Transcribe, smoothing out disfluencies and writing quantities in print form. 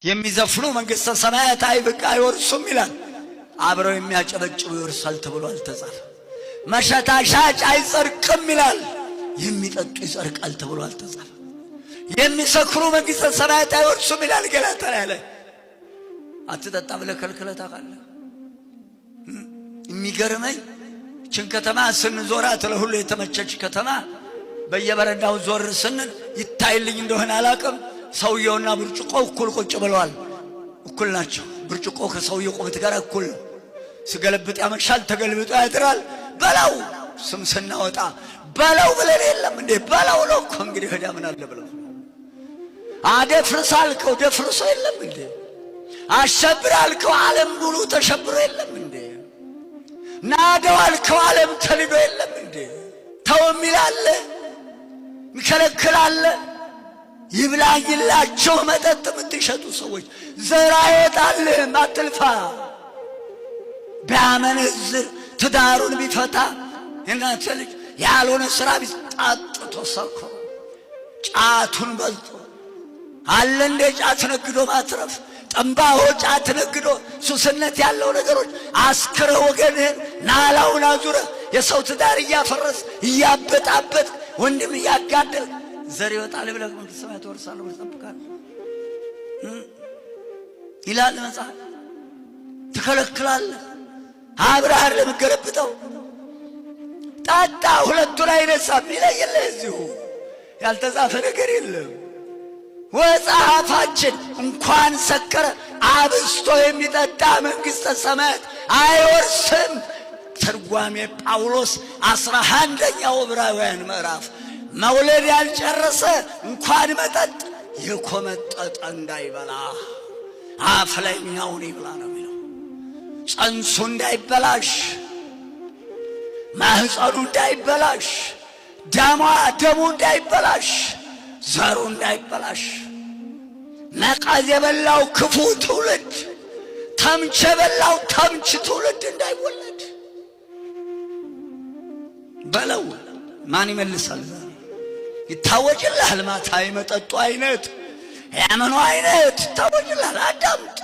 የሚዘፍኑ መንግሥተ ሰማያት አይወርሱም ይላል። አብረው የሚያጨበጭቡ ይወርሳል ተብሎ አልተጻፈ። መሸታ ሻጭ አይጸድቅም ይላል። የሚጠጡ ይጸድቃል ተብሎ አልተጻፈ። የሚሰክሩ መንግሥተ ሰማያት አይወርሱም ይላል ገላትያ ላይ። አትጠጣ ብለህ ከልክለህ ታውቃለህ? የሚገርመኝ ይህችን ከተማ ስንዞራት ለሁሉ የተመቸች ከተማ በየበረንዳው ዞር ስንል ይታይልኝ እንደሆነ አላውቅም፣ ሰውየውና ብርጭቆ እኩል ቁጭ ብለዋል። እኩል ናቸው። ብርጭቆ ከሰውየው ቁመት ጋር እኩል ነው። ሲገለብጥ ያመሻል፣ ተገልብጦ ያድራል። በላው ስም ስናወጣ በላው ብለን የለም እንዴ? በላው ነው እኮ እንግዲህ ሄዳ ምን አለ ብለው አደፍርስ አልከው ደፍርሶ የለም እንዴ? አሸብር አልከው ዓለም ሙሉ ተሸብሮ የለም እንዴ? ናደው አልከው ዓለም ተንዶ የለም እንዴ? ተው የሚላለ ሚከለክላለ። ይብላኝላቸው መጠጥ የምትሸጡ ሰዎች ዘር አይወጣልህም፣ አትልፋ። ቢያመነዝር ትዳሩን ቢፈታ እናንተ ልጅ ያልሆነ ሥራ ቢጣጥቶ ሰክሮ ጫቱን በልቶ አለ እንደ ጫት ነግዶ ማትረፍ። ጠምባሆ ጫት ነግዶ ሱስነት ያለው ነገሮች አስክረ ወገንህን ናላውን አዙረ የሰው ትዳር እያፈረስ እያበጣበጥ ወንድም እያጋደል ዘር ይወጣል ብለህ መንግሥተ ሰማያት ትወርሳለህ ብለህ ትጠብቃለህ ይላል መጽሐፍ። ትከለክላለህ። አብረሃል ለምገለብጠው ጣጣ ሁለቱን አይነሳም ይለየለህ። እዚሁ ያልተጻፈ ነገር የለም። ወጸሐፋችን እንኳን ሰከረ አብስቶ የሚጠጣ መንግሥተ ሰማያት አይወርስም። ትርጓሜ ጳውሎስ 11ኛው ዕብራውያን ምዕራፍ መውለድ ያልጨረሰ እንኳን መጠጥ የኮመጠጠ እንዳይበላ አፍለኛውን ይብላ ነው የሚለው። ጽንሱ እንዳይበላሽ፣ ማህፀኑ እንዳይበላሽ፣ ደሙ እንዳይበላሽ፣ ዘሩ እንዳይበላሽ፣ ነቀዝ የበላው ክፉ ትውልድ፣ ተምች የበላው ተምች ትውልድ እንዳይወለድ በለው። ማን ይመልሳል? ይታወጅልሃል። ማታ የመጠጡ አይነት ያመኑ አይነት ይታወጅልሃል። አዳምጥ።